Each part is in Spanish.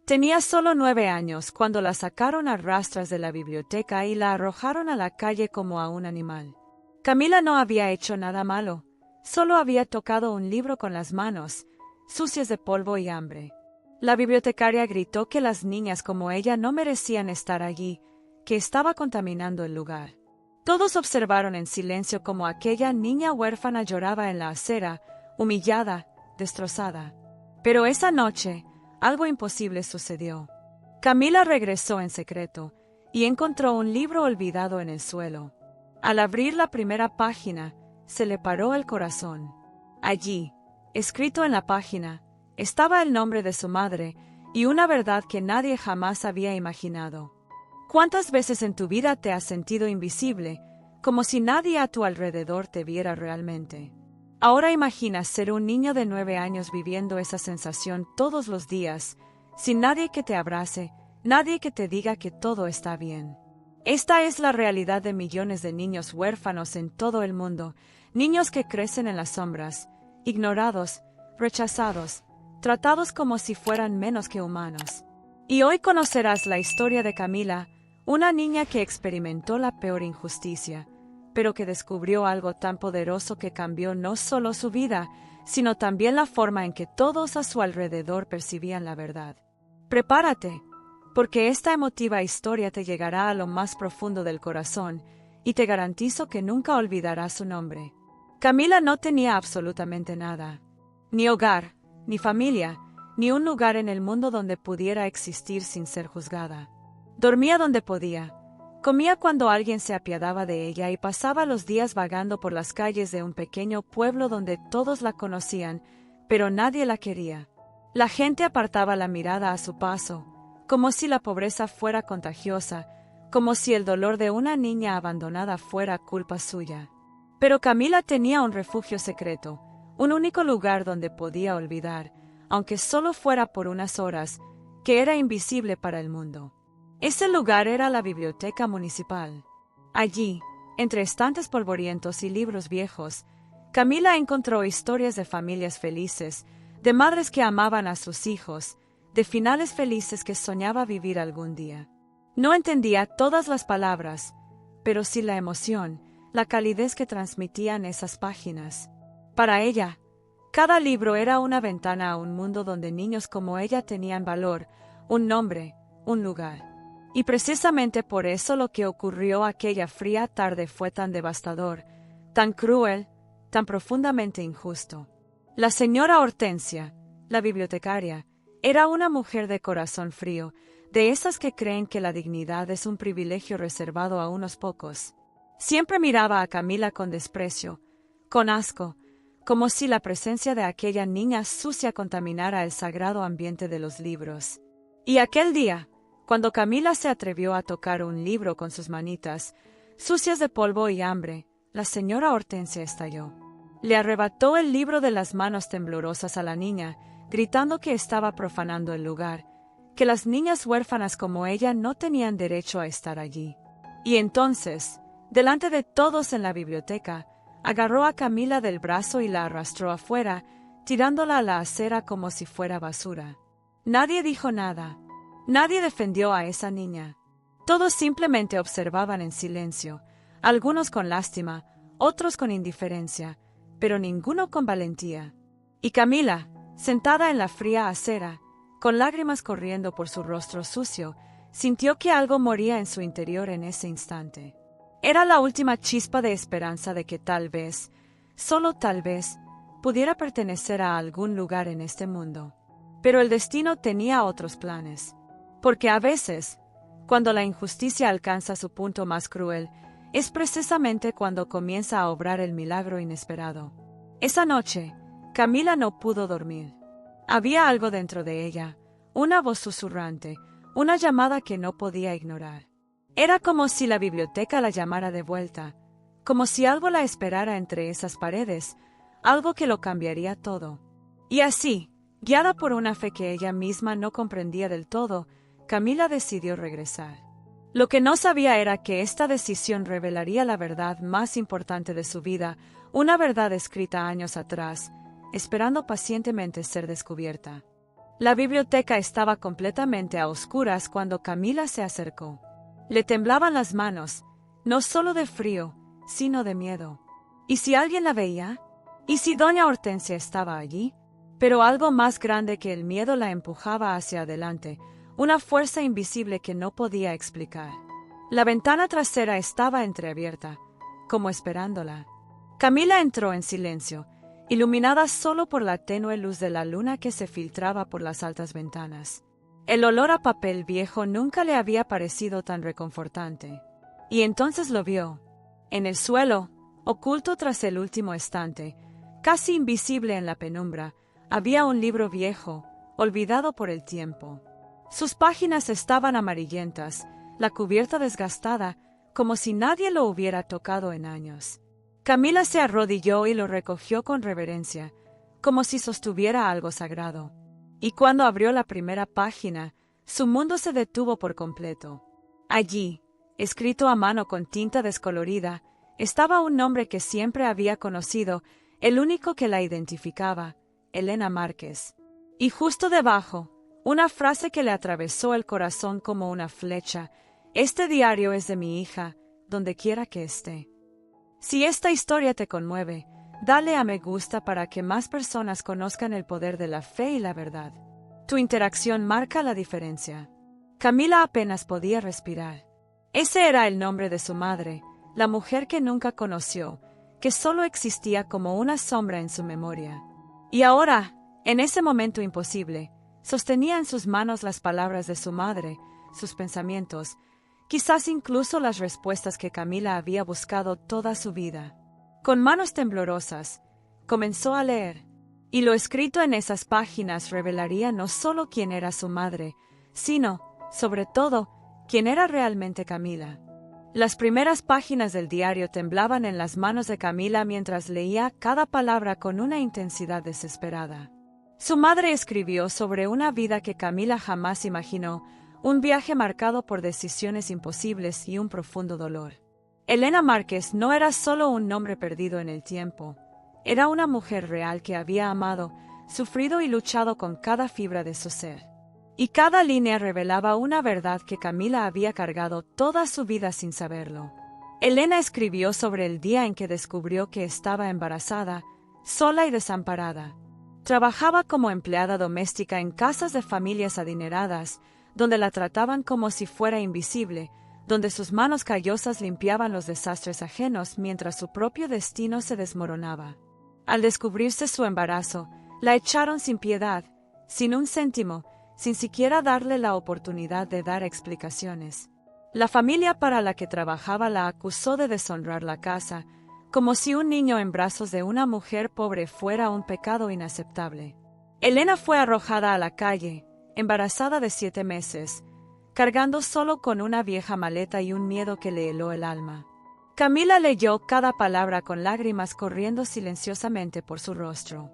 Tenía solo 9 años cuando la sacaron a rastras de la biblioteca y la arrojaron a la calle como a un animal. Camila no había hecho nada malo, solo había tocado un libro con las manos, sucias de polvo y hambre. La bibliotecaria gritó que las niñas como ella no merecían estar allí, que estaba contaminando el lugar. Todos observaron en silencio como aquella niña huérfana lloraba en la acera, humillada, destrozada. Pero esa noche, algo imposible sucedió. Camila regresó en secreto y encontró un libro olvidado en el suelo. Al abrir la primera página, se le paró el corazón. Allí, escrito en la página, estaba el nombre de su madre y una verdad que nadie jamás había imaginado. ¿Cuántas veces en tu vida te has sentido invisible, como si nadie a tu alrededor te viera realmente? Ahora imaginas ser un niño de 9 años viviendo esa sensación todos los días, sin nadie que te abrace, nadie que te diga que todo está bien. Esta es la realidad de millones de niños huérfanos en todo el mundo, niños que crecen en las sombras, ignorados, rechazados, tratados como si fueran menos que humanos. Y hoy conocerás la historia de Camila, una niña que experimentó la peor injusticia, pero que descubrió algo tan poderoso que cambió no solo su vida, sino también la forma en que todos a su alrededor percibían la verdad. Prepárate, porque esta emotiva historia te llegará a lo más profundo del corazón, y te garantizo que nunca olvidarás su nombre. Camila no tenía absolutamente nada. Ni hogar, ni familia, ni un lugar en el mundo donde pudiera existir sin ser juzgada. Dormía donde podía, comía cuando alguien se apiadaba de ella y pasaba los días vagando por las calles de un pequeño pueblo donde todos la conocían, pero nadie la quería. La gente apartaba la mirada a su paso, como si la pobreza fuera contagiosa, como si el dolor de una niña abandonada fuera culpa suya. Pero Camila tenía un refugio secreto, un único lugar donde podía olvidar, aunque solo fuera por unas horas, que era invisible para el mundo. Ese lugar era la biblioteca municipal. Allí, entre estantes polvorientos y libros viejos, Camila encontró historias de familias felices, de madres que amaban a sus hijos, de finales felices que soñaba vivir algún día. No entendía todas las palabras, pero sí la emoción, la calidez que transmitían esas páginas. Para ella, cada libro era una ventana a un mundo donde niños como ella tenían valor, un nombre, un lugar. Y precisamente por eso lo que ocurrió aquella fría tarde fue tan devastador, tan cruel, tan profundamente injusto. La señora Hortensia, la bibliotecaria, era una mujer de corazón frío, de esas que creen que la dignidad es un privilegio reservado a unos pocos. Siempre miraba a Camila con desprecio, con asco, como si la presencia de aquella niña sucia contaminara el sagrado ambiente de los libros. Y aquel día, cuando Camila se atrevió a tocar un libro con sus manitas, sucias de polvo y hambre, la señora Hortensia estalló. Le arrebató el libro de las manos temblorosas a la niña, gritando que estaba profanando el lugar, que las niñas huérfanas como ella no tenían derecho a estar allí. Y entonces, delante de todos en la biblioteca, agarró a Camila del brazo y la arrastró afuera, tirándola a la acera como si fuera basura. Nadie dijo nada. Nadie defendió a esa niña. Todos simplemente observaban en silencio, algunos con lástima, otros con indiferencia, pero ninguno con valentía. Y Camila, sentada en la fría acera, con lágrimas corriendo por su rostro sucio, sintió que algo moría en su interior en ese instante. Era la última chispa de esperanza de que tal vez, solo tal vez, pudiera pertenecer a algún lugar en este mundo. Pero el destino tenía otros planes. Porque a veces, cuando la injusticia alcanza su punto más cruel, es precisamente cuando comienza a obrar el milagro inesperado. Esa noche, Camila no pudo dormir. Había algo dentro de ella, una voz susurrante, una llamada que no podía ignorar. Era como si la biblioteca la llamara de vuelta, como si algo la esperara entre esas paredes, algo que lo cambiaría todo. Y así, guiada por una fe que ella misma no comprendía del todo, Camila decidió regresar. Lo que no sabía era que esta decisión revelaría la verdad más importante de su vida, una verdad escrita años atrás, esperando pacientemente ser descubierta. La biblioteca estaba completamente a oscuras cuando Camila se acercó. Le temblaban las manos, no solo de frío, sino de miedo. ¿Y si alguien la veía? ¿Y si doña Hortensia estaba allí? Pero algo más grande que el miedo la empujaba hacia adelante, una fuerza invisible que no podía explicar. La ventana trasera estaba entreabierta, como esperándola. Camila entró en silencio, iluminada solo por la tenue luz de la luna que se filtraba por las altas ventanas. El olor a papel viejo nunca le había parecido tan reconfortante. Y entonces lo vio. En el suelo, oculto tras el último estante, casi invisible en la penumbra, había un libro viejo, olvidado por el tiempo. Sus páginas estaban amarillentas, la cubierta desgastada, como si nadie lo hubiera tocado en años. Camila se arrodilló y lo recogió con reverencia, como si sostuviera algo sagrado. Y cuando abrió la primera página, su mundo se detuvo por completo. Allí, escrito a mano con tinta descolorida, estaba un nombre que siempre había conocido, el único que la identificaba, Elena Márquez. Y justo debajo, una frase que le atravesó el corazón como una flecha: «Este diario es de mi hija, donde quiera que esté». Si esta historia te conmueve, dale a me gusta para que más personas conozcan el poder de la fe y la verdad. Tu interacción marca la diferencia. Camila apenas podía respirar. Ese era el nombre de su madre, la mujer que nunca conoció, que solo existía como una sombra en su memoria. Y ahora, en ese momento imposible, sostenía en sus manos las palabras de su madre, sus pensamientos, quizás incluso las respuestas que Camila había buscado toda su vida. Con manos temblorosas, comenzó a leer, y lo escrito en esas páginas revelaría no solo quién era su madre, sino, sobre todo, quién era realmente Camila. Las primeras páginas del diario temblaban en las manos de Camila mientras leía cada palabra con una intensidad desesperada. Su madre escribió sobre una vida que Camila jamás imaginó, un viaje marcado por decisiones imposibles y un profundo dolor. Elena Márquez no era solo un nombre perdido en el tiempo, era una mujer real que había amado, sufrido y luchado con cada fibra de su ser. Y cada línea revelaba una verdad que Camila había cargado toda su vida sin saberlo. Elena escribió sobre el día en que descubrió que estaba embarazada, sola y desamparada. Trabajaba como empleada doméstica en casas de familias adineradas, donde la trataban como si fuera invisible, donde sus manos callosas limpiaban los desastres ajenos mientras su propio destino se desmoronaba. Al descubrirse su embarazo, la echaron sin piedad, sin un céntimo, sin siquiera darle la oportunidad de dar explicaciones. La familia para la que trabajaba la acusó de deshonrar la casa, como si un niño en brazos de una mujer pobre fuera un pecado inaceptable. Elena fue arrojada a la calle, embarazada de 7 meses, cargando solo con una vieja maleta y un miedo que le heló el alma. Camila leyó cada palabra con lágrimas corriendo silenciosamente por su rostro.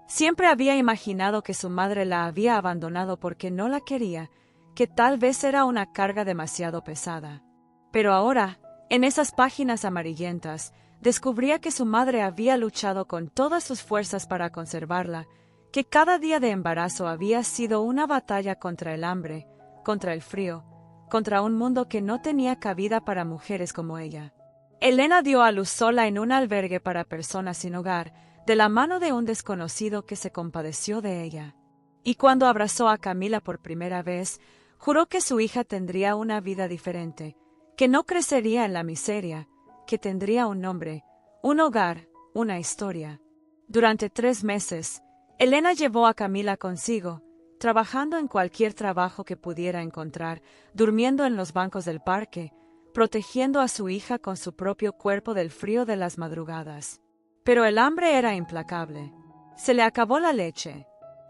Siempre había imaginado que su madre la había abandonado porque no la quería, que tal vez era una carga demasiado pesada. Pero ahora, en esas páginas amarillentas, descubría que su madre había luchado con todas sus fuerzas para conservarla, que cada día de embarazo había sido una batalla contra el hambre, contra el frío, contra un mundo que no tenía cabida para mujeres como ella. Elena dio a luz sola en un albergue para personas sin hogar, de la mano de un desconocido que se compadeció de ella. Y cuando abrazó a Camila por primera vez, juró que su hija tendría una vida diferente, que no crecería en la miseria, que tendría un nombre, un hogar, una historia. Durante 3 meses, Elena llevó a Camila consigo, trabajando en cualquier trabajo que pudiera encontrar, durmiendo en los bancos del parque, protegiendo a su hija con su propio cuerpo del frío de las madrugadas. Pero el hambre era implacable. Se le acabó la leche.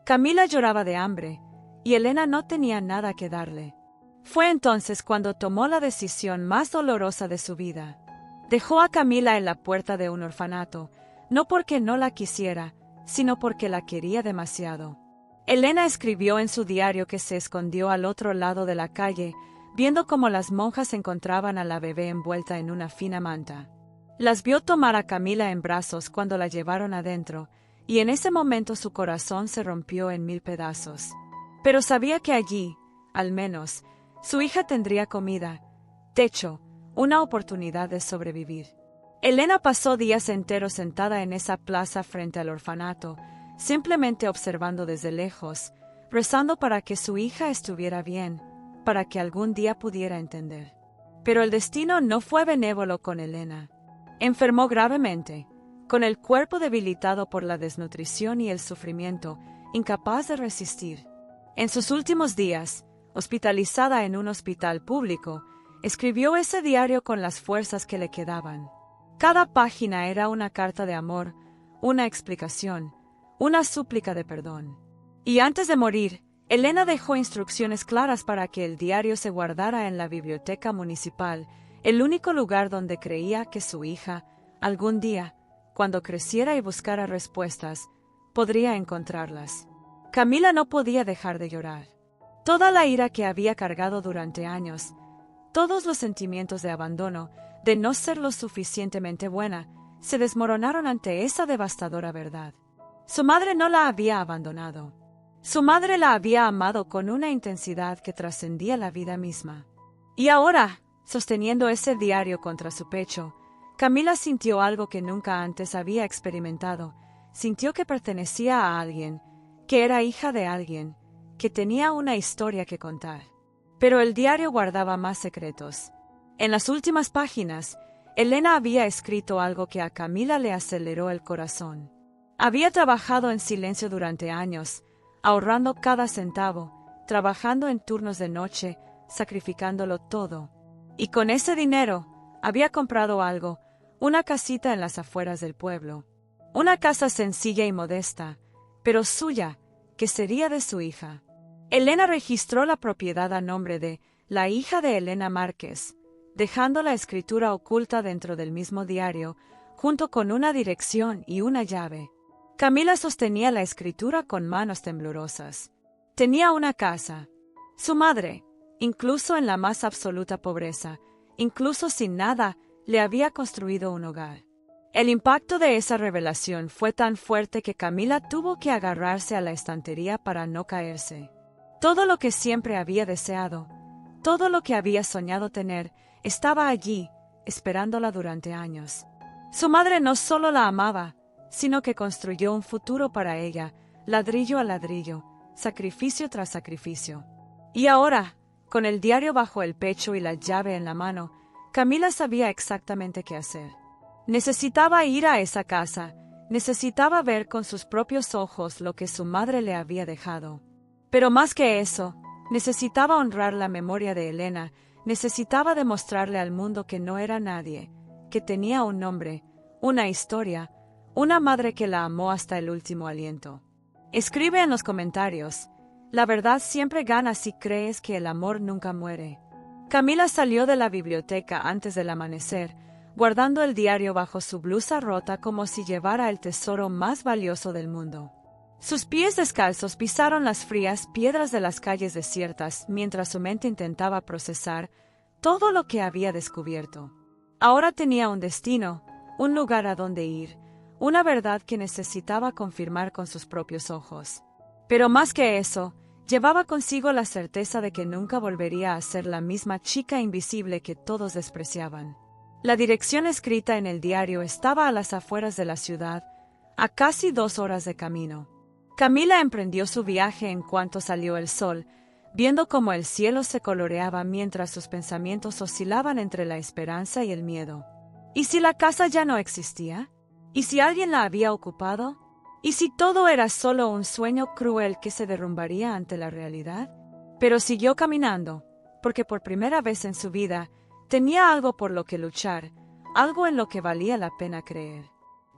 Camila lloraba de hambre, y Elena no tenía nada que darle. Fue entonces cuando tomó la decisión más dolorosa de su vida. Dejó a Camila en la puerta de un orfanato, no porque no la quisiera, sino porque la quería demasiado. Elena escribió en su diario que se escondió al otro lado de la calle, viendo cómo las monjas encontraban a la bebé envuelta en una fina manta. Las vio tomar a Camila en brazos cuando la llevaron adentro, y en ese momento su corazón se rompió en 1000 pedazos. Pero sabía que allí, al menos, su hija tendría comida, techo, una oportunidad de sobrevivir. Elena pasó días enteros sentada en esa plaza frente al orfanato, simplemente observando desde lejos, rezando para que su hija estuviera bien, para que algún día pudiera entender. Pero el destino no fue benévolo con Elena. Enfermó gravemente, con el cuerpo debilitado por la desnutrición y el sufrimiento, incapaz de resistir. En sus últimos días, hospitalizada en un hospital público, escribió ese diario con las fuerzas que le quedaban. Cada página era una carta de amor, una explicación, una súplica de perdón. Y antes de morir, Elena dejó instrucciones claras para que el diario se guardara en la biblioteca municipal, el único lugar donde creía que su hija, algún día, cuando creciera y buscara respuestas, podría encontrarlas. Camila no podía dejar de llorar. Toda la ira que había cargado durante años, todos los sentimientos de abandono, de no ser lo suficientemente buena, se desmoronaron ante esa devastadora verdad. Su madre no la había abandonado. Su madre la había amado con una intensidad que trascendía la vida misma. Y ahora, sosteniendo ese diario contra su pecho, Camila sintió algo que nunca antes había experimentado. Sintió que pertenecía a alguien, que era hija de alguien, que tenía una historia que contar. Pero el diario guardaba más secretos. En las últimas páginas, Elena había escrito algo que a Camila le aceleró el corazón. Había trabajado en silencio durante años, ahorrando cada centavo, trabajando en turnos de noche, sacrificándolo todo. Y con ese dinero, había comprado algo, una casita en las afueras del pueblo. Una casa sencilla y modesta, pero suya, que sería de su hija. Elena registró la propiedad a nombre de la hija de Elena Márquez, dejando la escritura oculta dentro del mismo diario, junto con una dirección y una llave. Camila sostenía la escritura con manos temblorosas. Tenía una casa. Su madre, incluso en la más absoluta pobreza, incluso sin nada, le había construido un hogar. El impacto de esa revelación fue tan fuerte que Camila tuvo que agarrarse a la estantería para no caerse. Todo lo que siempre había deseado, todo lo que había soñado tener, estaba allí, esperándola durante años. Su madre no solo la amaba, sino que construyó un futuro para ella, ladrillo a ladrillo, sacrificio tras sacrificio. Y ahora, con el diario bajo el pecho y la llave en la mano, Camila sabía exactamente qué hacer. Necesitaba ir a esa casa, necesitaba ver con sus propios ojos lo que su madre le había dejado. Pero más que eso, necesitaba honrar la memoria de Elena, necesitaba demostrarle al mundo que no era nadie, que tenía un nombre, una historia, una madre que la amó hasta el último aliento. Escribe en los comentarios, la verdad siempre gana si crees que el amor nunca muere. Camila salió de la biblioteca antes del amanecer, guardando el diario bajo su blusa rota como si llevara el tesoro más valioso del mundo. Sus pies descalzos pisaron las frías piedras de las calles desiertas mientras su mente intentaba procesar todo lo que había descubierto. Ahora tenía un destino, un lugar a donde ir, una verdad que necesitaba confirmar con sus propios ojos. Pero más que eso, llevaba consigo la certeza de que nunca volvería a ser la misma chica invisible que todos despreciaban. La dirección escrita en el diario estaba a las afueras de la ciudad, a casi 2 horas de camino. Camila emprendió su viaje en cuanto salió el sol, viendo cómo el cielo se coloreaba mientras sus pensamientos oscilaban entre la esperanza y el miedo. ¿Y si la casa ya no existía? ¿Y si alguien la había ocupado? ¿Y si todo era solo un sueño cruel que se derrumbaría ante la realidad? Pero siguió caminando, porque por primera vez en su vida, tenía algo por lo que luchar, algo en lo que valía la pena creer.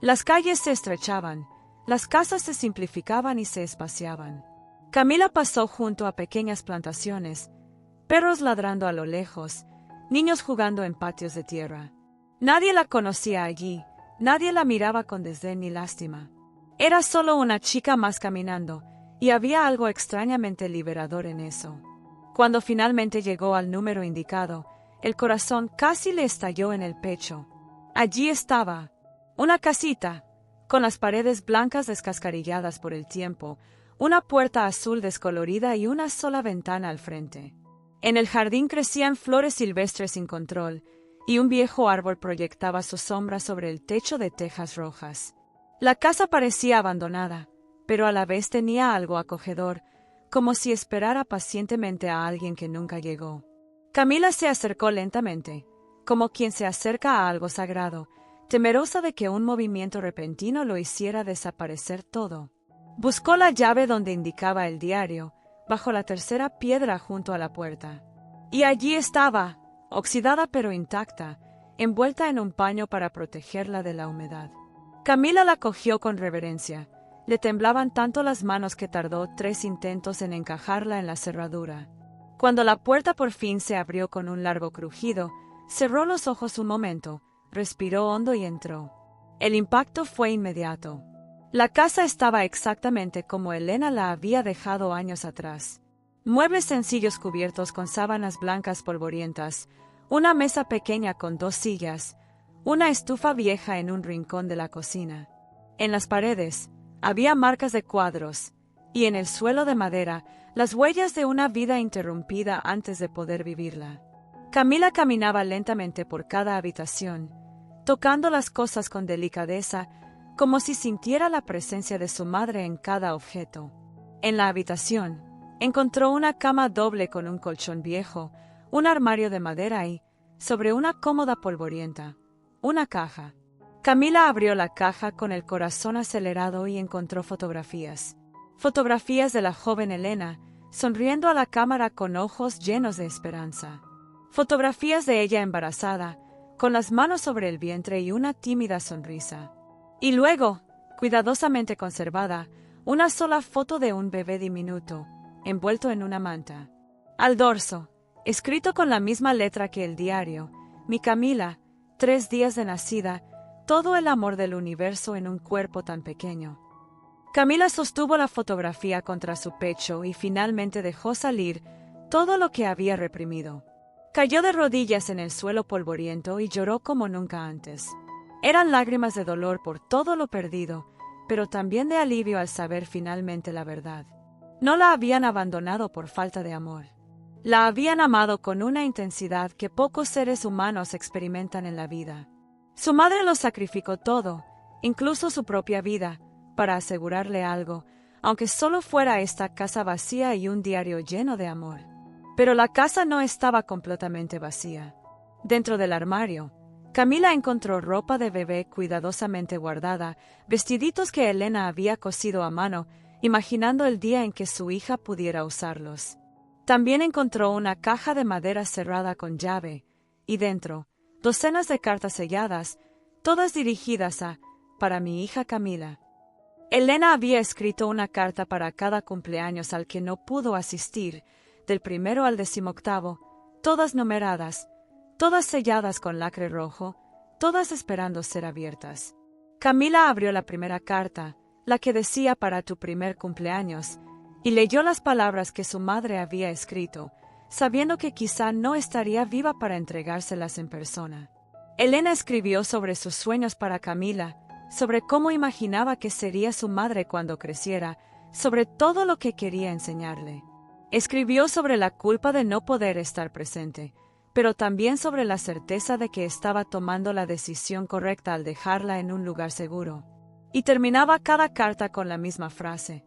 Las calles se estrechaban, las casas se simplificaban y se espaciaban. Camila pasó junto a pequeñas plantaciones, perros ladrando a lo lejos, niños jugando en patios de tierra. Nadie la conocía allí, nadie la miraba con desdén ni lástima. Era solo una chica más caminando, y había algo extrañamente liberador en eso. Cuando finalmente llegó al número indicado, el corazón casi le estalló en el pecho. Allí estaba, una casita, con las paredes blancas descascarilladas por el tiempo, una puerta azul descolorida y una sola ventana al frente. En el jardín crecían flores silvestres sin control, y un viejo árbol proyectaba su sombra sobre el techo de tejas rojas. La casa parecía abandonada, pero a la vez tenía algo acogedor, como si esperara pacientemente a alguien que nunca llegó. Camila se acercó lentamente, como quien se acerca a algo sagrado, temerosa de que un movimiento repentino lo hiciera desaparecer todo. Buscó la llave donde indicaba el diario, bajo la tercera piedra junto a la puerta. Y allí estaba, oxidada pero intacta, envuelta en un paño para protegerla de la humedad. Camila la cogió con reverencia. Le temblaban tanto las manos que tardó 3 intentos en encajarla en la cerradura. Cuando la puerta por fin se abrió con un largo crujido, cerró los ojos un momento, respiró hondo y entró. El impacto fue inmediato. La casa estaba exactamente como Elena la había dejado años atrás. Muebles sencillos cubiertos con sábanas blancas polvorientas, una mesa pequeña con 2 sillas, una estufa vieja en un rincón de la cocina. En las paredes había marcas de cuadros, y en el suelo de madera las huellas de una vida interrumpida antes de poder vivirla. Camila caminaba lentamente por cada habitación, tocando las cosas con delicadeza, como si sintiera la presencia de su madre en cada objeto. En la habitación, encontró una cama doble con un colchón viejo, un armario de madera y, sobre una cómoda polvorienta, una caja. Camila abrió la caja con el corazón acelerado y encontró fotografías. Fotografías de la joven Elena, sonriendo a la cámara con ojos llenos de esperanza. Fotografías de ella embarazada, con las manos sobre el vientre y una tímida sonrisa. Y luego, cuidadosamente conservada, una sola foto de un bebé diminuto, envuelto en una manta. Al dorso, escrito con la misma letra que el diario, mi Camila, 3 días de nacida, todo el amor del universo en un cuerpo tan pequeño. Camila sostuvo la fotografía contra su pecho y finalmente dejó salir todo lo que había reprimido. Cayó de rodillas en el suelo polvoriento y lloró como nunca antes. Eran lágrimas de dolor por todo lo perdido, pero también de alivio al saber finalmente la verdad. No la habían abandonado por falta de amor. La habían amado con una intensidad que pocos seres humanos experimentan en la vida. Su madre lo sacrificó todo, incluso su propia vida, para asegurarle algo, aunque solo fuera esta casa vacía y un diario lleno de amor. Pero la casa no estaba completamente vacía. Dentro del armario, Camila encontró ropa de bebé cuidadosamente guardada, vestiditos que Elena había cosido a mano, imaginando el día en que su hija pudiera usarlos. También encontró una caja de madera cerrada con llave, y dentro, docenas de cartas selladas, todas dirigidas a «Para mi hija Camila». Elena había escrito una carta para cada cumpleaños al que no pudo asistir, del 1 al 18, todas numeradas, todas selladas con lacre rojo, todas esperando ser abiertas. Camila abrió la primera carta, la que decía «Para tu primer cumpleaños», y leyó las palabras que su madre había escrito, sabiendo que quizá no estaría viva para entregárselas en persona. Elena escribió sobre sus sueños para Camila, sobre cómo imaginaba que sería su madre cuando creciera, sobre todo lo que quería enseñarle. Escribió sobre la culpa de no poder estar presente, pero también sobre la certeza de que estaba tomando la decisión correcta al dejarla en un lugar seguro. Y terminaba cada carta con la misma frase: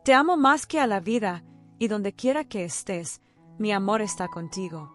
«Te amo más que a la vida, y donde quiera que estés, mi amor está contigo».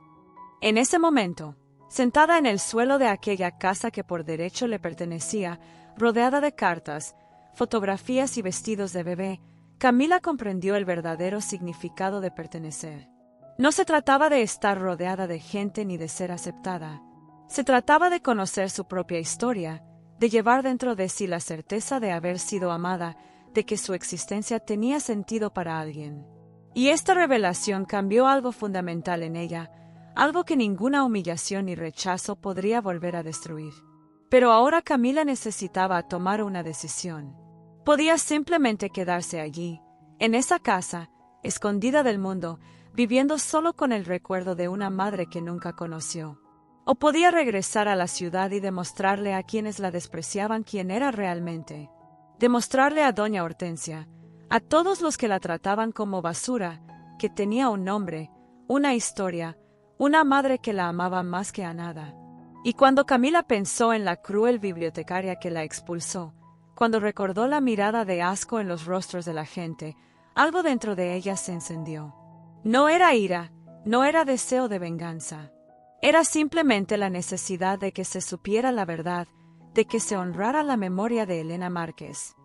En ese momento, sentada en el suelo de aquella casa que por derecho le pertenecía, rodeada de cartas, fotografías y vestidos de bebé, Camila comprendió el verdadero significado de pertenecer. No se trataba de estar rodeada de gente ni de ser aceptada. Se trataba de conocer su propia historia, de llevar dentro de sí la certeza de haber sido amada, de que su existencia tenía sentido para alguien. Y esta revelación cambió algo fundamental en ella, algo que ninguna humillación ni rechazo podría volver a destruir. Pero ahora Camila necesitaba tomar una decisión. Podía simplemente quedarse allí, en esa casa, escondida del mundo, viviendo solo con el recuerdo de una madre que nunca conoció. O podía regresar a la ciudad y demostrarle a quienes la despreciaban quién era realmente. Demostrarle a doña Hortensia, A todos los que la trataban como basura, que tenía un nombre, una historia, una madre que la amaba más que a nada. Y cuando Camila pensó en la cruel bibliotecaria que la expulsó, cuando recordó la mirada de asco en los rostros de la gente, algo dentro de ella se encendió. No era ira, no era deseo de venganza. Era simplemente la necesidad de que se supiera la verdad, de que se honrara la memoria de Elena Márquez.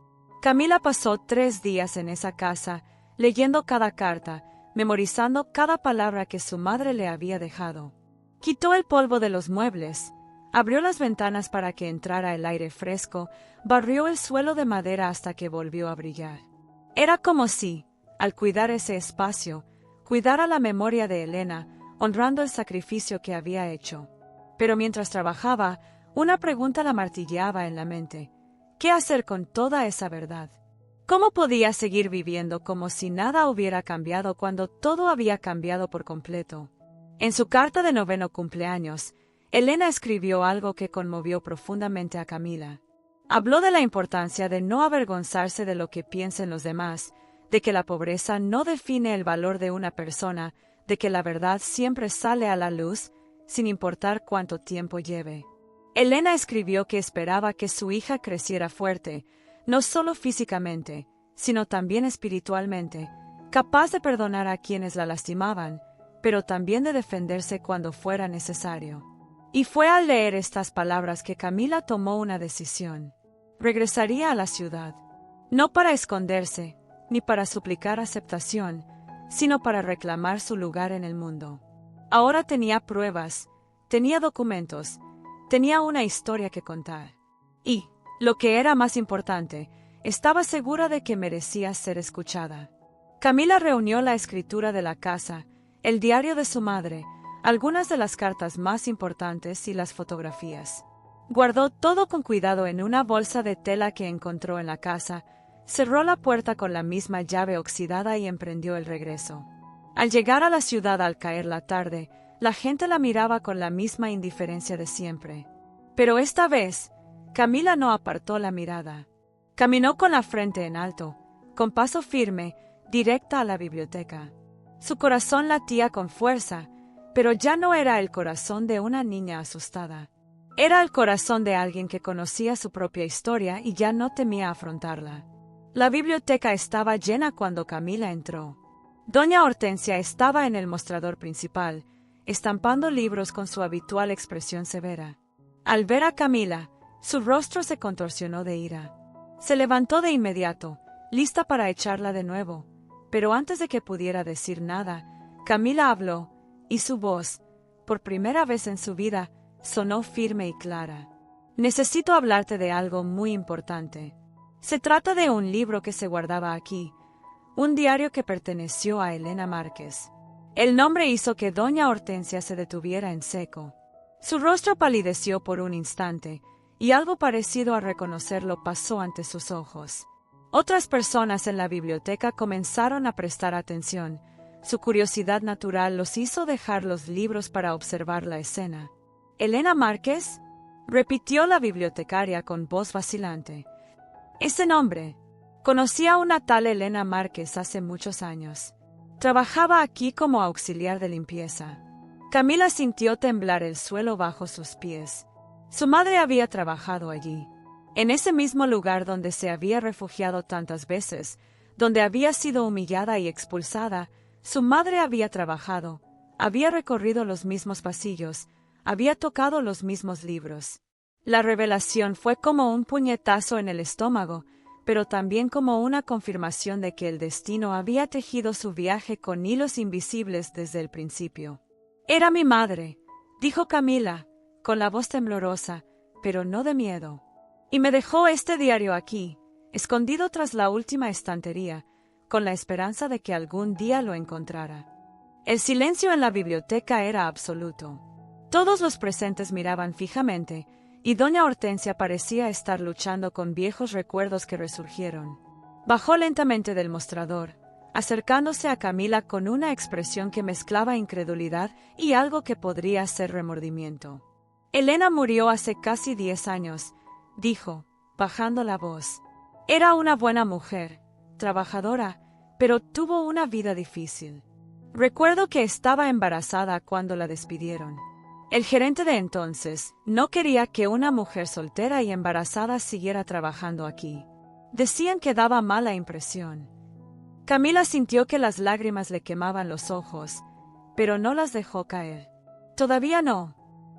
Camila pasó 3 días en esa casa, leyendo cada carta, memorizando cada palabra que su madre le había dejado. Quitó el polvo de los muebles, abrió las ventanas para que entrara el aire fresco, barrió el suelo de madera hasta que volvió a brillar. Era como si, al cuidar ese espacio, cuidara la memoria de Elena, honrando el sacrificio que había hecho. Pero mientras trabajaba, una pregunta la martilleaba en la mente. ¿Qué hacer con toda esa verdad? ¿Cómo podía seguir viviendo como si nada hubiera cambiado cuando todo había cambiado por completo? En su carta de 9º cumpleaños, Elena escribió algo que conmovió profundamente a Camila. Habló de la importancia de no avergonzarse de lo que piensen los demás, de que la pobreza no define el valor de una persona, de que la verdad siempre sale a la luz, sin importar cuánto tiempo lleve. Elena escribió que esperaba que su hija creciera fuerte, no solo físicamente, sino también espiritualmente, capaz de perdonar a quienes la lastimaban, pero también de defenderse cuando fuera necesario. Y fue al leer estas palabras que Camila tomó una decisión. Regresaría a la ciudad, no para esconderse, ni para suplicar aceptación, sino para reclamar su lugar en el mundo. Ahora tenía pruebas, tenía documentos, tenía una historia que contar. Y, lo que era más importante, estaba segura de que merecía ser escuchada. Camila reunió la escritura de la casa, el diario de su madre, algunas de las cartas más importantes y las fotografías. Guardó todo con cuidado en una bolsa de tela que encontró en la casa, cerró la puerta con la misma llave oxidada y emprendió el regreso. Al llegar a la ciudad al caer la tarde, la gente la miraba con la misma indiferencia de siempre. Pero esta vez, Camila no apartó la mirada. Caminó con la frente en alto, con paso firme, directa a la biblioteca. Su corazón latía con fuerza, pero ya no era el corazón de una niña asustada. Era el corazón de alguien que conocía su propia historia y ya no temía afrontarla. La biblioteca estaba llena cuando Camila entró. Doña Hortensia estaba en el mostrador principal, estampando libros con su habitual expresión severa. Al ver a Camila, su rostro se contorsionó de ira. Se levantó de inmediato, lista para echarla de nuevo, pero antes de que pudiera decir nada, Camila habló, y su voz, por primera vez en su vida, sonó firme y clara. Necesito hablarte de algo muy importante. Se trata de un libro que se guardaba aquí, un diario que perteneció a Elena Márquez. El nombre hizo que doña Hortensia se detuviera en seco. Su rostro palideció por un instante, y algo parecido a reconocerlo pasó ante sus ojos. Otras personas en la biblioteca comenzaron a prestar atención. Su curiosidad natural los hizo dejar los libros para observar la escena. ¿Elena Márquez?, repitió la bibliotecaria con voz vacilante. Ese nombre. Conocí a una tal Elena Márquez hace muchos años. Trabajaba aquí como auxiliar de limpieza. Camila sintió temblar el suelo bajo sus pies. Su madre había trabajado allí, en ese mismo lugar donde se había refugiado tantas veces, donde había sido humillada y expulsada. Su madre había trabajado, había recorrido los mismos pasillos, había tocado los mismos libros. La revelación fue como un puñetazo en el estómago, pero también como una confirmación de que el destino había tejido su viaje con hilos invisibles desde el principio. «Era mi madre», dijo Camila, con la voz temblorosa, pero no de miedo. «Y me dejó este diario aquí, escondido tras la última estantería, con la esperanza de que algún día lo encontrara». El silencio en la biblioteca era absoluto. Todos los presentes miraban fijamente, y doña Hortensia parecía estar luchando con viejos recuerdos que resurgieron. Bajó lentamente del mostrador, acercándose a Camila con una expresión que mezclaba incredulidad y algo que podría ser remordimiento. «Elena murió hace casi 10 años», dijo, bajando la voz. «Era una buena mujer, trabajadora, pero tuvo una vida difícil. Recuerdo que estaba embarazada cuando la despidieron. El gerente de entonces no quería que una mujer soltera y embarazada siguiera trabajando aquí. Decían que daba mala impresión. Camila sintió que las lágrimas le quemaban los ojos, pero no las dejó caer. Todavía no.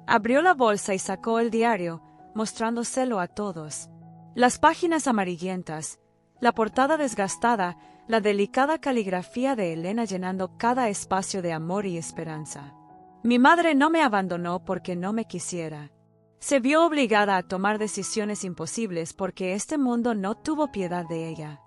Abrió la bolsa y sacó el diario, mostrándoselo a todos. Las páginas amarillentas, la portada desgastada, la delicada caligrafía de Elena llenando cada espacio de amor y esperanza. Mi madre no me abandonó porque no me quisiera. Se vio obligada a tomar decisiones imposibles porque este mundo no tuvo piedad de ella.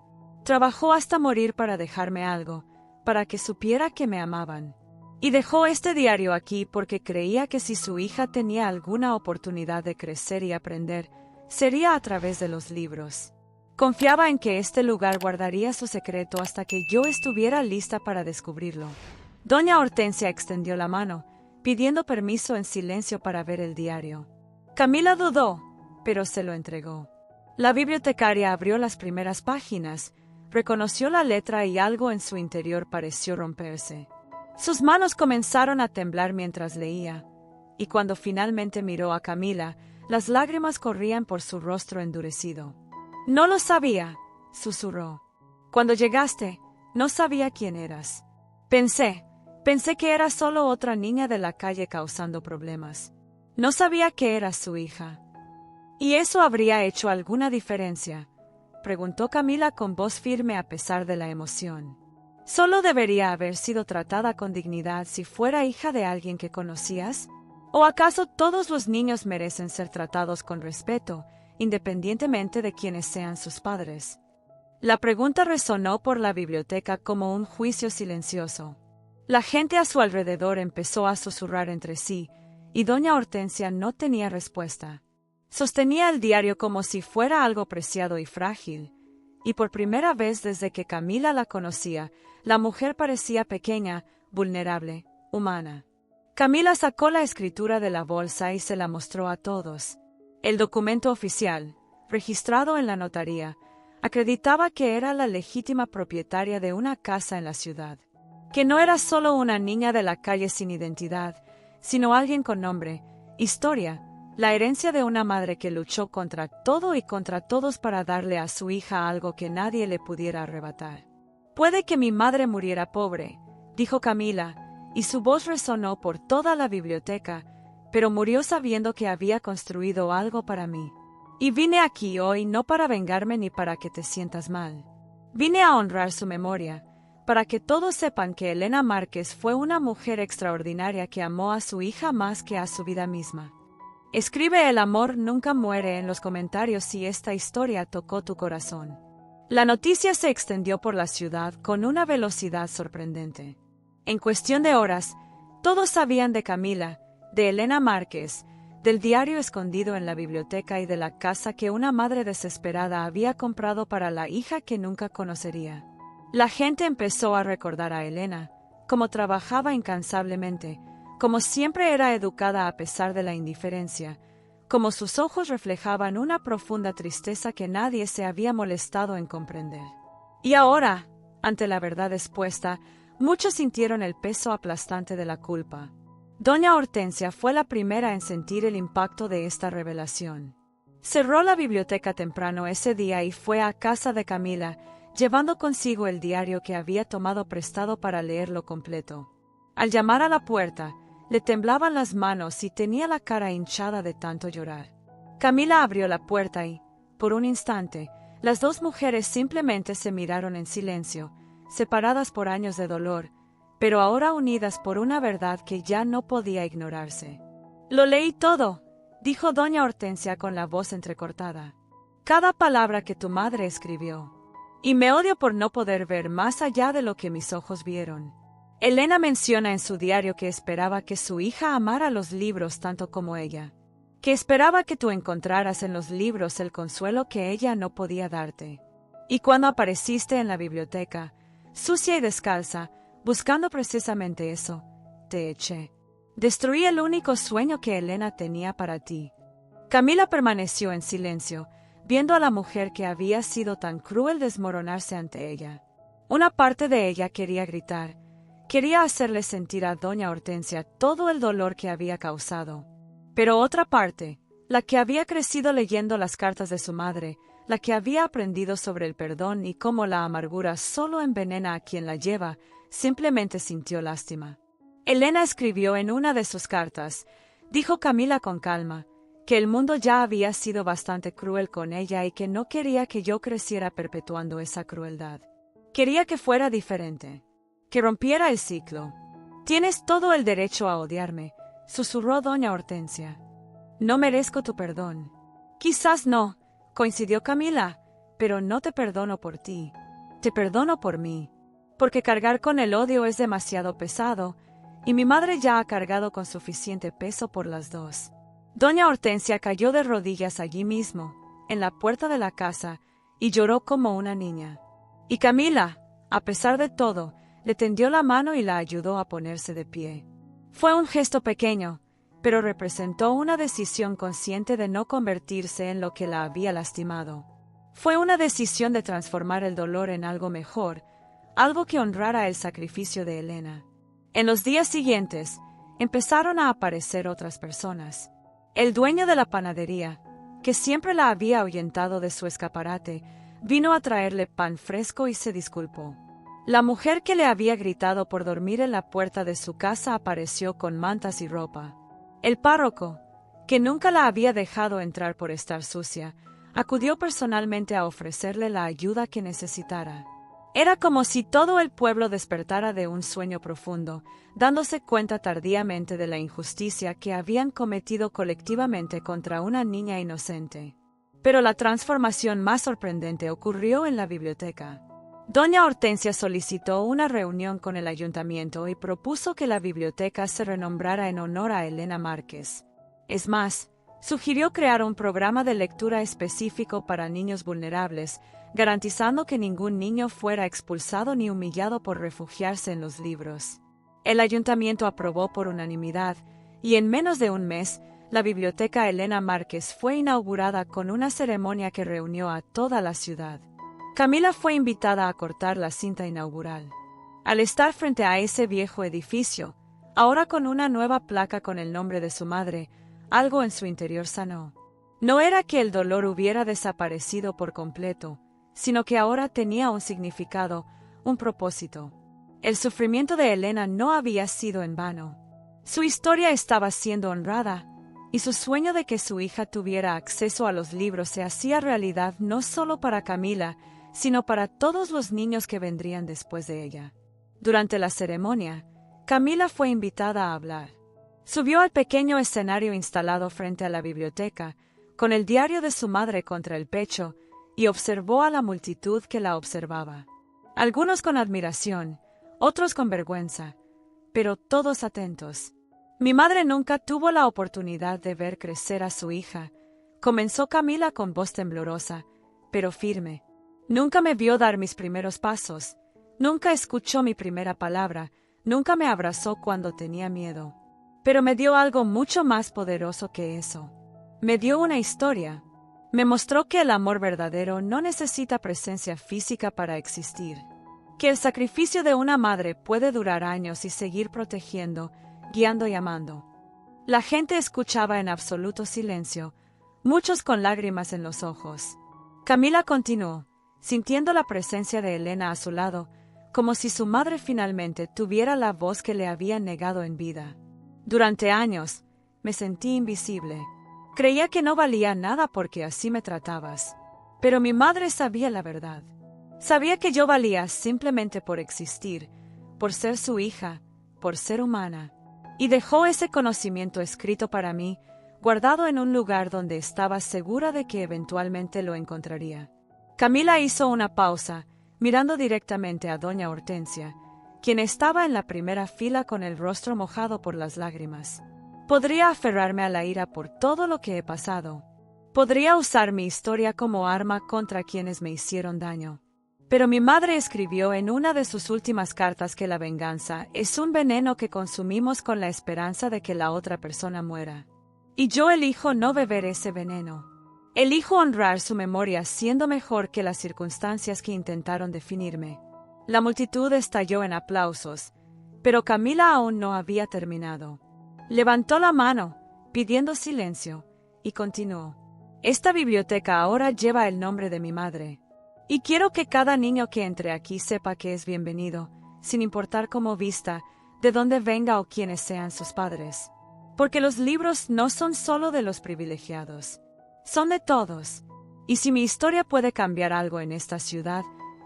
Trabajó hasta morir para dejarme algo, para que supiera que me amaban. Y dejó este diario aquí porque creía que si su hija tenía alguna oportunidad de crecer y aprender, sería a través de los libros. Confiaba en que este lugar guardaría su secreto hasta que yo estuviera lista para descubrirlo. Doña Hortensia extendió la mano, pidiendo permiso en silencio para ver el diario. Camila dudó, pero se lo entregó. La bibliotecaria abrió las primeras páginas, reconoció la letra y algo en su interior pareció romperse. Sus manos comenzaron a temblar mientras leía, y cuando finalmente miró a Camila, las lágrimas corrían por su rostro endurecido. No lo sabía, susurró. Cuando llegaste, no sabía quién eras. Pensé que eras solo otra niña de la calle causando problemas. No sabía que eras su hija. ¿Y eso habría hecho alguna diferencia?, preguntó Camila con voz firme a pesar de la emoción. ¿Solo debería haber sido tratada con dignidad si fuera hija de alguien que conocías? ¿O acaso todos los niños merecen ser tratados con respeto, independientemente de quiénes sean sus padres? La pregunta resonó por la biblioteca como un juicio silencioso. La gente a su alrededor empezó a susurrar entre sí, y doña Hortensia no tenía respuesta. Sostenía el diario como si fuera algo preciado y frágil, y por primera vez desde que Camila la conocía, la mujer parecía pequeña, vulnerable, humana. Camila sacó la escritura de la bolsa y se la mostró a todos. El documento oficial, registrado en la notaría, acreditaba que era la legítima propietaria de una casa en la ciudad, que no era solo una niña de la calle sin identidad, sino alguien con nombre, historia, la herencia de una madre que luchó contra todo y contra todos para darle a su hija algo que nadie le pudiera arrebatar. «Puede que mi madre muriera pobre», dijo Camila, y su voz resonó por toda la biblioteca, pero murió sabiendo que había construido algo para mí. Y vine aquí hoy no para vengarme ni para que te sientas mal. Vine a honrar su memoria, para que todos sepan que Elena Márquez fue una mujer extraordinaria que amó a su hija más que a su vida misma. Escribe El amor nunca muere en los comentarios si esta historia tocó tu corazón. La noticia se extendió por la ciudad con una velocidad sorprendente. En cuestión de horas, todos sabían de Camila, de Elena Márquez, del diario escondido en la biblioteca y de la casa que una madre desesperada había comprado para la hija que nunca conocería. La gente empezó a recordar a Elena, cómo trabajaba incansablemente, como siempre era educada a pesar de la indiferencia, como sus ojos reflejaban una profunda tristeza que nadie se había molestado en comprender. Y ahora, ante la verdad expuesta, muchos sintieron el peso aplastante de la culpa. Doña Hortensia fue la primera en sentir el impacto de esta revelación. Cerró la biblioteca temprano ese día y fue a casa de Camila, llevando consigo el diario que había tomado prestado para leerlo completo. Al llamar a la puerta, le temblaban las manos y tenía la cara hinchada de tanto llorar. Camila abrió la puerta y, por un instante, las dos mujeres simplemente se miraron en silencio, separadas por años de dolor, pero ahora unidas por una verdad que ya no podía ignorarse. «Lo leí todo», dijo doña Hortensia con la voz entrecortada. «Cada palabra que tu madre escribió. Y me odio por no poder ver más allá de lo que mis ojos vieron. Elena menciona en su diario que esperaba que su hija amara los libros tanto como ella, que esperaba que tú encontraras en los libros el consuelo que ella no podía darte. Y cuando apareciste en la biblioteca, sucia y descalza, buscando precisamente eso, te eché. Destruí el único sueño que Elena tenía para ti». Camila permaneció en silencio, viendo a la mujer que había sido tan cruel desmoronarse ante ella. Una parte de ella quería gritar, quería hacerle sentir a doña Hortensia todo el dolor que había causado. Pero otra parte, la que había crecido leyendo las cartas de su madre, la que había aprendido sobre el perdón y cómo la amargura solo envenena a quien la lleva, simplemente sintió lástima. Elena escribió en una de sus cartas, dijo Camila con calma, que el mundo ya había sido bastante cruel con ella y que no quería que yo creciera perpetuando esa crueldad. Quería que fuera diferente, que rompiera el ciclo. Tienes todo el derecho a odiarme, susurró doña Hortensia. No merezco tu perdón. Quizás no, coincidió Camila, pero no te perdono por ti. Te perdono por mí, porque cargar con el odio es demasiado pesado, y mi madre ya ha cargado con suficiente peso por las dos. Doña Hortensia cayó de rodillas allí mismo, en la puerta de la casa, y lloró como una niña. Y Camila, a pesar de todo, le tendió la mano y la ayudó a ponerse de pie. Fue un gesto pequeño, pero representó una decisión consciente de no convertirse en lo que la había lastimado. Fue una decisión de transformar el dolor en algo mejor, algo que honrara el sacrificio de Elena. En los días siguientes, empezaron a aparecer otras personas. El dueño de la panadería, que siempre la había ahuyentado de su escaparate, vino a traerle pan fresco y se disculpó. La mujer que le había gritado por dormir en la puerta de su casa apareció con mantas y ropa. El párroco, que nunca la había dejado entrar por estar sucia, acudió personalmente a ofrecerle la ayuda que necesitara. Era como si todo el pueblo despertara de un sueño profundo, dándose cuenta tardíamente de la injusticia que habían cometido colectivamente contra una niña inocente. Pero la transformación más sorprendente ocurrió en la biblioteca. Doña Hortensia solicitó una reunión con el ayuntamiento y propuso que la biblioteca se renombrara en honor a Elena Márquez. Es más, sugirió crear un programa de lectura específico para niños vulnerables, garantizando que ningún niño fuera expulsado ni humillado por refugiarse en los libros. El ayuntamiento aprobó por unanimidad, y en menos de un mes, la biblioteca Elena Márquez fue inaugurada con una ceremonia que reunió a toda la ciudad. Camila fue invitada a cortar la cinta inaugural. Al estar frente a ese viejo edificio, ahora con una nueva placa con el nombre de su madre, algo en su interior sanó. No era que el dolor hubiera desaparecido por completo, sino que ahora tenía un significado, un propósito. El sufrimiento de Elena no había sido en vano. Su historia estaba siendo honrada, y su sueño de que su hija tuviera acceso a los libros se hacía realidad no solo para Camila, sino para todos los niños que vendrían después de ella. Durante la ceremonia, Camila fue invitada a hablar. Subió al pequeño escenario instalado frente a la biblioteca, con el diario de su madre contra el pecho, y observó a la multitud que la observaba. Algunos con admiración, otros con vergüenza, pero todos atentos. Mi madre nunca tuvo la oportunidad de ver crecer a su hija, comenzó Camila con voz temblorosa, pero firme. Nunca me vio dar mis primeros pasos, nunca escuchó mi primera palabra, nunca me abrazó cuando tenía miedo. Pero me dio algo mucho más poderoso que eso. Me dio una historia. Me mostró que el amor verdadero no necesita presencia física para existir. Que el sacrificio de una madre puede durar años y seguir protegiendo, guiando y amando. La gente escuchaba en absoluto silencio, muchos con lágrimas en los ojos. Camila continuó, sintiendo la presencia de Elena a su lado, como si su madre finalmente tuviera la voz que le habían negado en vida. Durante años, me sentí invisible. Creía que no valía nada porque así me tratabas. Pero mi madre sabía la verdad. Sabía que yo valía simplemente por existir, por ser su hija, por ser humana. Y dejó ese conocimiento escrito para mí, guardado en un lugar donde estaba segura de que eventualmente lo encontraría. Camila hizo una pausa, mirando directamente a doña Hortensia, quien estaba en la primera fila con el rostro mojado por las lágrimas. Podría aferrarme a la ira por todo lo que he pasado. Podría usar mi historia como arma contra quienes me hicieron daño. Pero mi madre escribió en una de sus últimas cartas que la venganza es un veneno que consumimos con la esperanza de que la otra persona muera. Y yo elijo no beber ese veneno. Elijo honrar su memoria siendo mejor que las circunstancias que intentaron definirme. La multitud estalló en aplausos, pero Camila aún no había terminado. Levantó la mano, pidiendo silencio, y continuó. Esta biblioteca ahora lleva el nombre de mi madre. Y quiero que cada niño que entre aquí sepa que es bienvenido, sin importar cómo vista, de dónde venga o quiénes sean sus padres. Porque los libros no son solo de los privilegiados, son de todos. Y si mi historia puede cambiar algo en esta ciudad,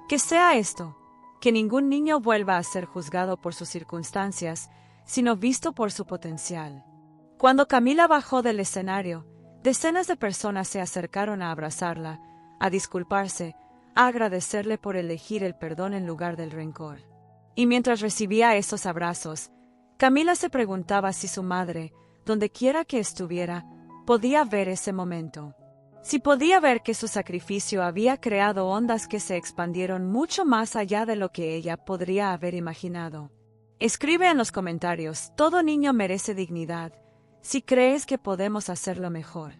que sea esto, que ningún niño vuelva a ser juzgado por sus circunstancias, sino visto por su potencial. Cuando Camila bajó del escenario, decenas de personas se acercaron a abrazarla, a disculparse, a agradecerle por elegir el perdón en lugar del rencor. Y mientras recibía esos abrazos, Camila se preguntaba si su madre, dondequiera que estuviera, podía ver ese momento. Si podía ver que su sacrificio había creado ondas que se expandieron mucho más allá de lo que ella podría haber imaginado. Escribe en los comentarios, todo niño merece dignidad, si crees que podemos hacerlo mejor.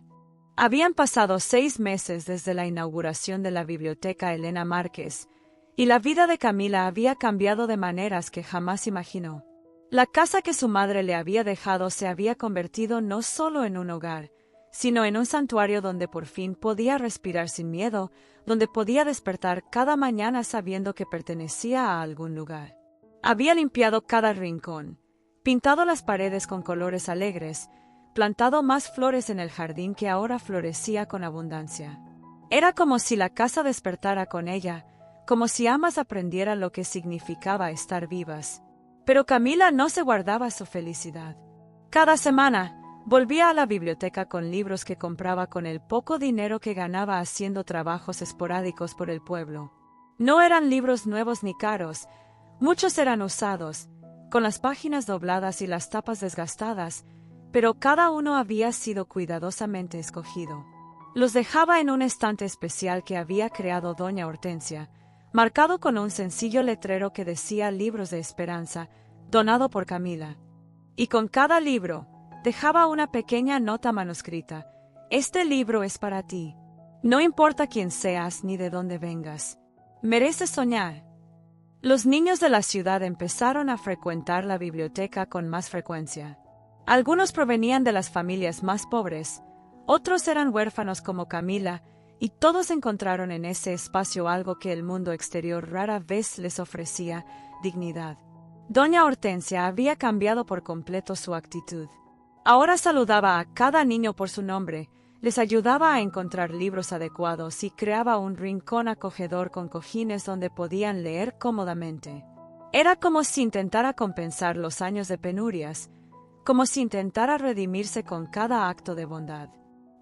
Habían pasado 6 meses desde la inauguración de la Biblioteca Elena Márquez, y la vida de Camila había cambiado de maneras que jamás imaginó. La casa que su madre le había dejado se había convertido no solo en un hogar, sino en un santuario donde por fin podía respirar sin miedo, donde podía despertar cada mañana sabiendo que pertenecía a algún lugar. Había limpiado cada rincón, pintado las paredes con colores alegres, plantado más flores en el jardín que ahora florecía con abundancia. Era como si la casa despertara con ella, como si ambas aprendieran lo que significaba estar vivas. Pero Camila no se guardaba su felicidad. Cada semana, volvía a la biblioteca con libros que compraba con el poco dinero que ganaba haciendo trabajos esporádicos por el pueblo. No eran libros nuevos ni caros, muchos eran usados, con las páginas dobladas y las tapas desgastadas, pero cada uno había sido cuidadosamente escogido. Los dejaba en un estante especial que había creado doña Hortensia, marcado con un sencillo letrero que decía Libros de Esperanza, donado por Camila. Y con cada libro, dejaba una pequeña nota manuscrita. Este libro es para ti. No importa quién seas ni de dónde vengas. Mereces soñar. Los niños de la ciudad empezaron a frecuentar la biblioteca con más frecuencia. Algunos provenían de las familias más pobres, otros eran huérfanos como Camila, y todos encontraron en ese espacio algo que el mundo exterior rara vez les ofrecía: dignidad. Doña Hortensia había cambiado por completo su actitud. Ahora saludaba a cada niño por su nombre, les ayudaba a encontrar libros adecuados y creaba un rincón acogedor con cojines donde podían leer cómodamente. Era como si intentara compensar los años de penurias, como si intentara redimirse con cada acto de bondad.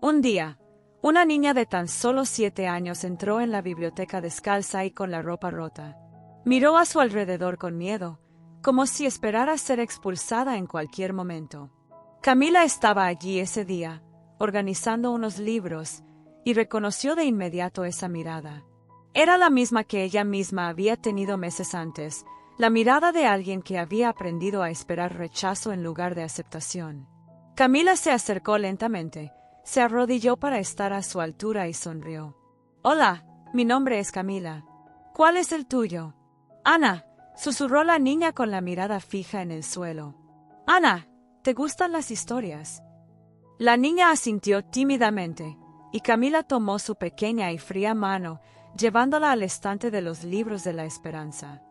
Un día, una niña de tan solo 7 años entró en la biblioteca descalza y con la ropa rota. Miró a su alrededor con miedo, como si esperara ser expulsada en cualquier momento. Camila estaba allí ese día, organizando unos libros, y reconoció de inmediato esa mirada. Era la misma que ella misma había tenido meses antes, la mirada de alguien que había aprendido a esperar rechazo en lugar de aceptación. Camila se acercó lentamente, se arrodilló para estar a su altura y sonrió. «Hola, mi nombre es Camila. ¿Cuál es el tuyo?» «Ana», susurró la niña con la mirada fija en el suelo. «Ana, ¿te gustan las historias?» La niña asintió tímidamente, y Camila tomó su pequeña y fría mano, llevándola al estante de los libros de la esperanza.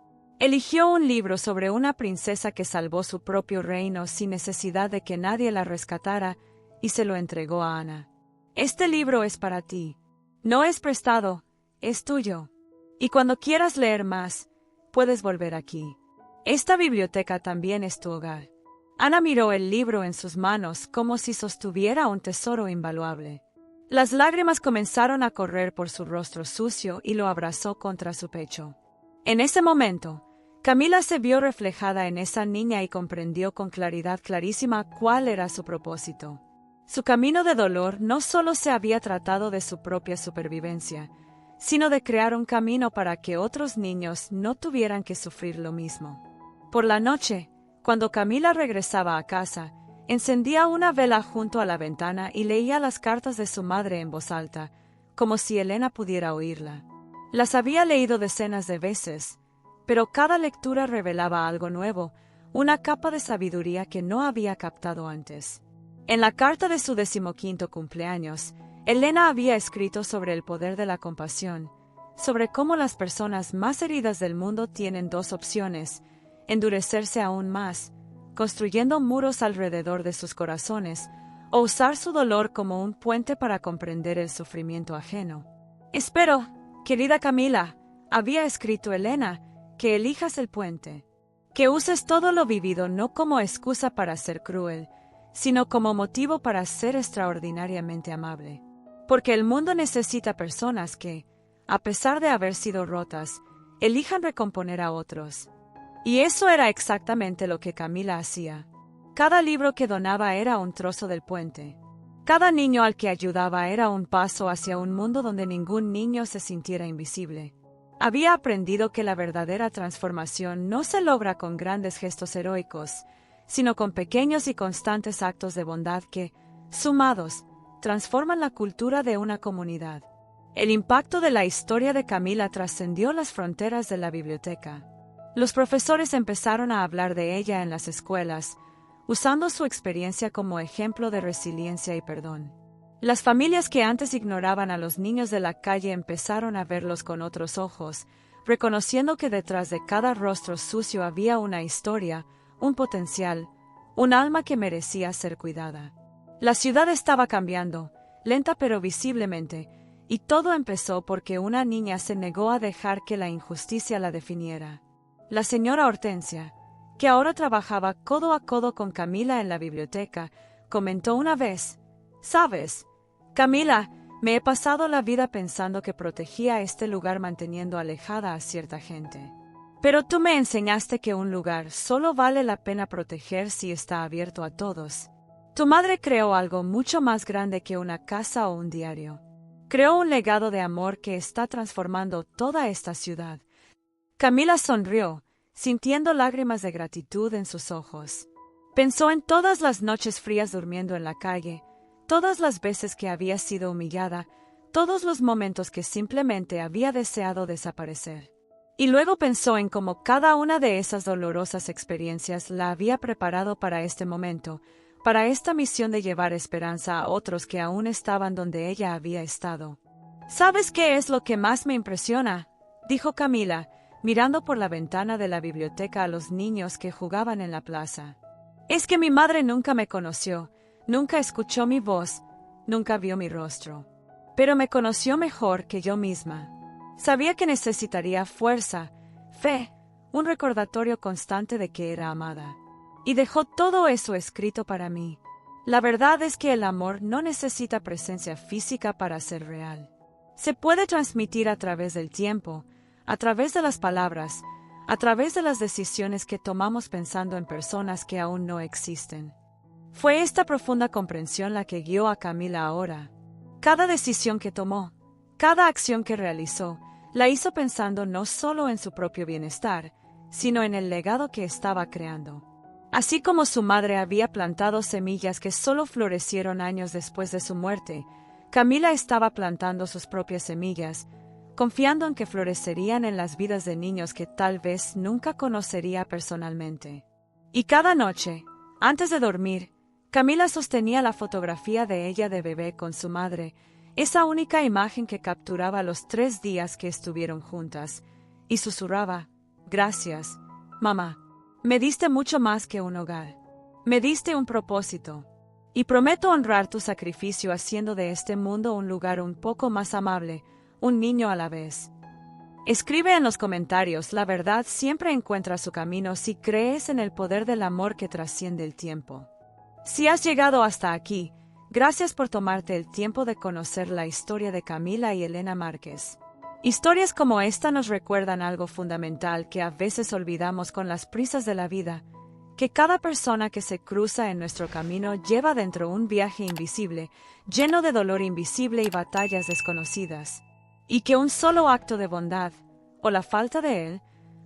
Eligió un libro sobre una princesa que salvó su propio reino sin necesidad de que nadie la rescatara, y se lo entregó a Ana. «Este libro es para ti. No es prestado, es tuyo. Y cuando quieras leer más, puedes volver aquí. Esta biblioteca también es tu hogar». Ana miró el libro en sus manos como si sostuviera un tesoro invaluable. Las lágrimas comenzaron a correr por su rostro sucio y lo abrazó contra su pecho. En ese momento, Camila se vio reflejada en esa niña y comprendió con claridad clarísima cuál era su propósito. Su camino de dolor no solo se había tratado de su propia supervivencia, sino de crear un camino para que otros niños no tuvieran que sufrir lo mismo. Por la noche, cuando Camila regresaba a casa, Encendía una vela junto a la ventana y leía las cartas de su madre en voz alta, como si Elena pudiera oírla. Las había leído decenas de veces, pero cada lectura revelaba algo nuevo, una capa de sabiduría que no había captado antes. En la carta de su 15º cumpleaños, Elena había escrito sobre el poder de la compasión, sobre cómo las personas más heridas del mundo tienen dos opciones: endurecerse aún más, construyendo muros alrededor de sus corazones, o usar su dolor como un puente para comprender el sufrimiento ajeno. «Espero, querida Camila», había escrito Elena, «que elijas el puente. Que uses todo lo vivido no como excusa para ser cruel, sino como motivo para ser extraordinariamente amable. Porque el mundo necesita personas que, a pesar de haber sido rotas, elijan recomponer a otros». Y eso era exactamente lo que Camila hacía. Cada libro que donaba era un trozo del puente. Cada niño al que ayudaba era un paso hacia un mundo donde ningún niño se sintiera invisible. Había aprendido que la verdadera transformación no se logra con grandes gestos heroicos, sino con pequeños y constantes actos de bondad que, sumados, transforman la cultura de una comunidad. El impacto de la historia de Camila trascendió las fronteras de la biblioteca. Los profesores empezaron a hablar de ella en las escuelas, usando su experiencia como ejemplo de resiliencia y perdón. Las familias que antes ignoraban a los niños de la calle empezaron a verlos con otros ojos, reconociendo que detrás de cada rostro sucio había una historia, un potencial, un alma que merecía ser cuidada. La ciudad estaba cambiando, lenta pero visiblemente, y todo empezó porque una niña se negó a dejar que la injusticia la definiera. La señora Hortensia, que ahora trabajaba codo a codo con Camila en la biblioteca, comentó una vez: «¿Sabes, Camila, me he pasado la vida pensando que protegía este lugar manteniendo alejada a cierta gente. Pero tú me enseñaste que un lugar solo vale la pena proteger si está abierto a todos. Tu madre creó algo mucho más grande que una casa o un diario. Creó un legado de amor que está transformando toda esta ciudad». Camila sonrió, sintiendo lágrimas de gratitud en sus ojos. Pensó en todas las noches frías durmiendo en la calle, todas las veces que había sido humillada, todos los momentos que simplemente había deseado desaparecer. Y luego pensó en cómo cada una de esas dolorosas experiencias la había preparado para este momento, para esta misión de llevar esperanza a otros que aún estaban donde ella había estado. «¿Sabes qué es lo que más me impresiona?», dijo Camila, mirando por la ventana de la biblioteca a los niños que jugaban en la plaza. «Es que mi madre nunca me conoció, nunca escuchó mi voz, nunca vio mi rostro. Pero me conoció mejor que yo misma. Sabía que necesitaría fuerza, fe, un recordatorio constante de que era amada. Y dejó todo eso escrito para mí. La verdad es que el amor no necesita presencia física para ser real. Se puede transmitir a través del tiempo, a través de las palabras, a través de las decisiones que tomamos pensando en personas que aún no existen». Fue esta profunda comprensión la que guió a Camila ahora. Cada decisión que tomó, cada acción que realizó, la hizo pensando no solo en su propio bienestar, sino en el legado que estaba creando. Así como su madre había plantado semillas que solo florecieron años después de su muerte, Camila estaba plantando sus propias semillas, confiando en que florecerían en las vidas de niños que tal vez nunca conocería personalmente. Y cada noche, antes de dormir, Camila sostenía la fotografía de ella de bebé con su madre, esa única imagen que capturaba los 3 días que estuvieron juntas, y susurraba: «Gracias, mamá. Me diste mucho más que un hogar. Me diste un propósito. Y prometo honrar tu sacrificio haciendo de este mundo un lugar un poco más amable, un niño a la vez». Escribe en los comentarios: la verdad siempre encuentra su camino si crees en el poder del amor que trasciende el tiempo. Si has llegado hasta aquí, gracias por tomarte el tiempo de conocer la historia de Camila y Elena Márquez. Historias como esta nos recuerdan algo fundamental que a veces olvidamos con las prisas de la vida, que cada persona que se cruza en nuestro camino lleva dentro un viaje invisible, lleno de dolor invisible y batallas desconocidas, y que un solo acto de bondad, o la falta de él,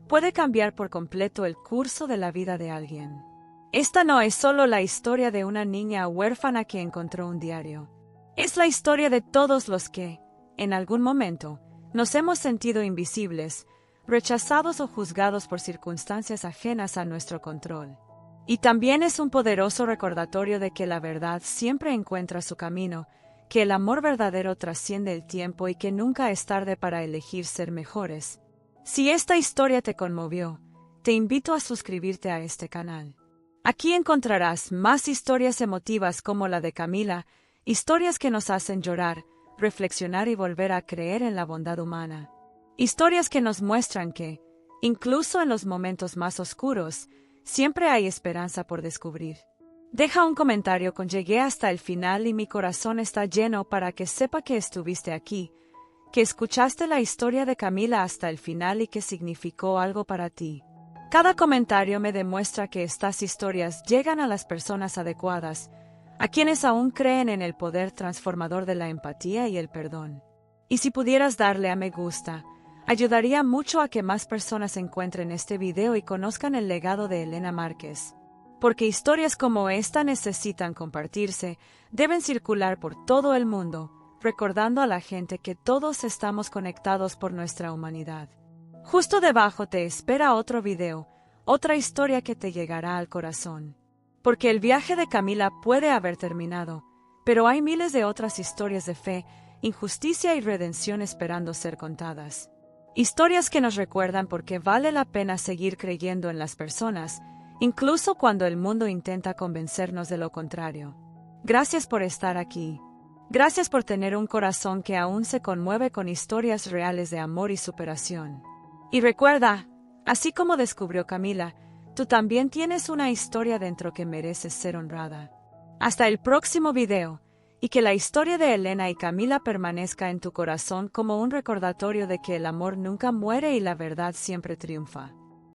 puede cambiar por completo el curso de la vida de alguien. Esta no es solo la historia de una niña huérfana que encontró un diario. Es la historia de todos los que, en algún momento, nos hemos sentido invisibles, rechazados o juzgados por circunstancias ajenas a nuestro control. Y también es un poderoso recordatorio de que la verdad siempre encuentra su camino, que el amor verdadero trasciende el tiempo y que nunca es tarde para elegir ser mejores. Si esta historia te conmovió, te invito a suscribirte a este canal. Aquí encontrarás más historias emotivas como la de Camila, historias que nos hacen llorar, reflexionar y volver a creer en la bondad humana. Historias que nos muestran que, incluso en los momentos más oscuros, siempre hay esperanza por descubrir. Deja un comentario con "Llegué hasta el final y mi corazón está lleno" para que sepa que estuviste aquí, que escuchaste la historia de Camila hasta el final y que significó algo para ti. Cada comentario me demuestra que estas historias llegan a las personas adecuadas, a quienes aún creen en el poder transformador de la empatía y el perdón. Y si pudieras darle a me gusta, ayudaría mucho a que más personas encuentren este video y conozcan el legado de Elena Márquez. Porque historias como esta necesitan compartirse, deben circular por todo el mundo, recordando a la gente que todos estamos conectados por nuestra humanidad. Justo debajo te espera otro video, otra historia que te llegará al corazón. Porque el viaje de Camila puede haber terminado, pero hay miles de otras historias de fe, injusticia y redención esperando ser contadas. Historias que nos recuerdan por qué vale la pena seguir creyendo en las personas, incluso cuando el mundo intenta convencernos de lo contrario. Gracias por estar aquí. Gracias por tener un corazón que aún se conmueve con historias reales de amor y superación. Y recuerda, así como descubrió Camila, tú también tienes una historia dentro que mereces ser honrada. Hasta el próximo video, y que la historia de Elena y Camila permanezca en tu corazón como un recordatorio de que el amor nunca muere y la verdad siempre triunfa.